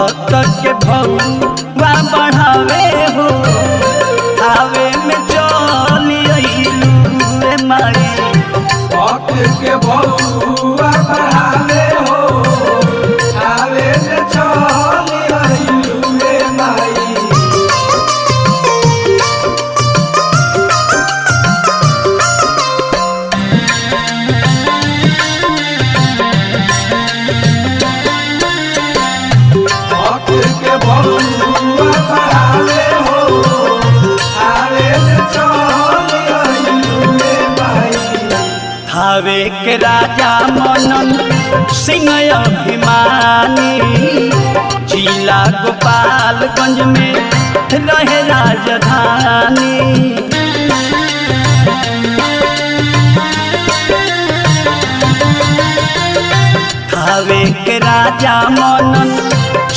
भक्त के भौवा बढ़ावे हो आवे में चली अइलू माई भक्त के भौवा बढ़ावे हो आवे में चली अइलू माई। थावे के राजा मनन सिंह अभिमानी जिला गोपालगंज में रहे राजधानी। थावे के राजा मनन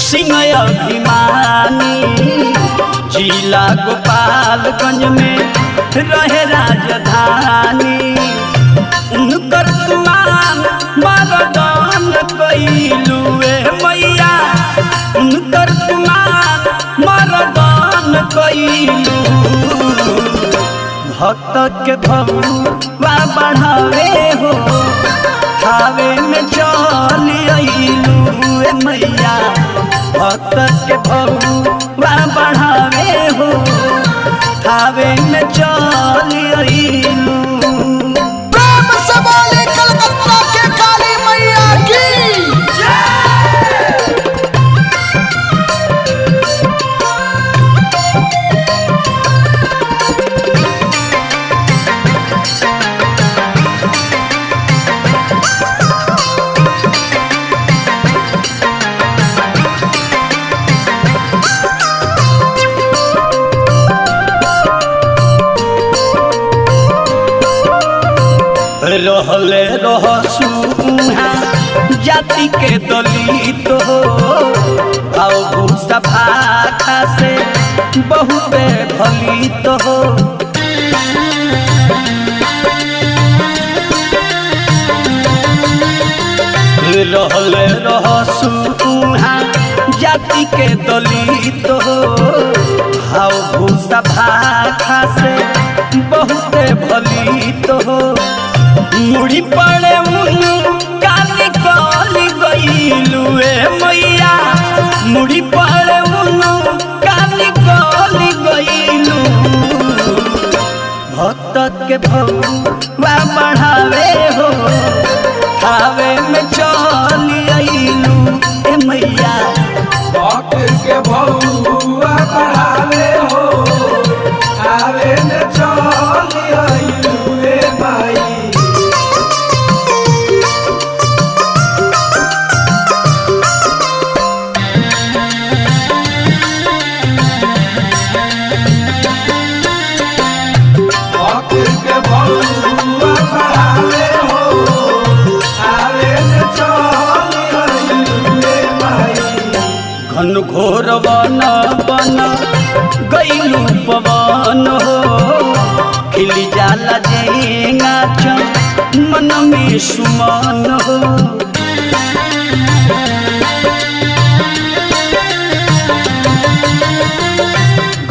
सिंह अभिमानी जिला गोपालगंज में रहे राजधानी। उनकर तुमान मरदान कइलू मैया उनकर तुमान मरदान कइलू भक्त के भौवा बढ़ावे हो थावे में चली अइलू मैया भक्त के भौवा बढ़ावे हो थावे में चली अइलू। कलकत्ता के काली मैया की रहले रहसु जाति के दलित हो आओ भूसा भाखा से बहुते फलित हो। रहले रहसु जाति के दलित हो आओ भूसा भाखा से बहुते फलित हो। मुड़ी पड़े काली कली गइलू मैया मुड़ी पड़े काली कली गइलू भक्त के भौवा बढ़ावे हो थावे में चली अइलू मैया भक्त के भौवा बढ़ावे हो आवे में चली अइलू माई। घन घोर वन बन गइलू पवन हो खिली जाला जेंगा मन में सुमन हो।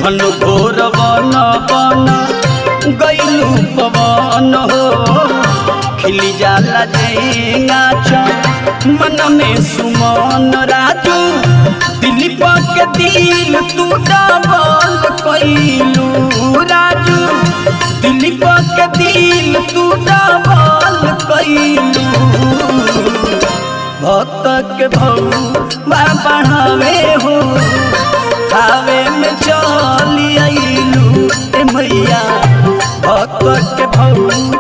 घन घोर वन बन गइलू पवन हो खिली जाला जेंगा मन में सुमन। राजू दिलीप के दिल तू डबल कइलू राजू दिलीप के दिल तू डबल कइलू भक्त के भौवा बढ़ावे हो थावे में चली अइलू मैया भक्त के भौवा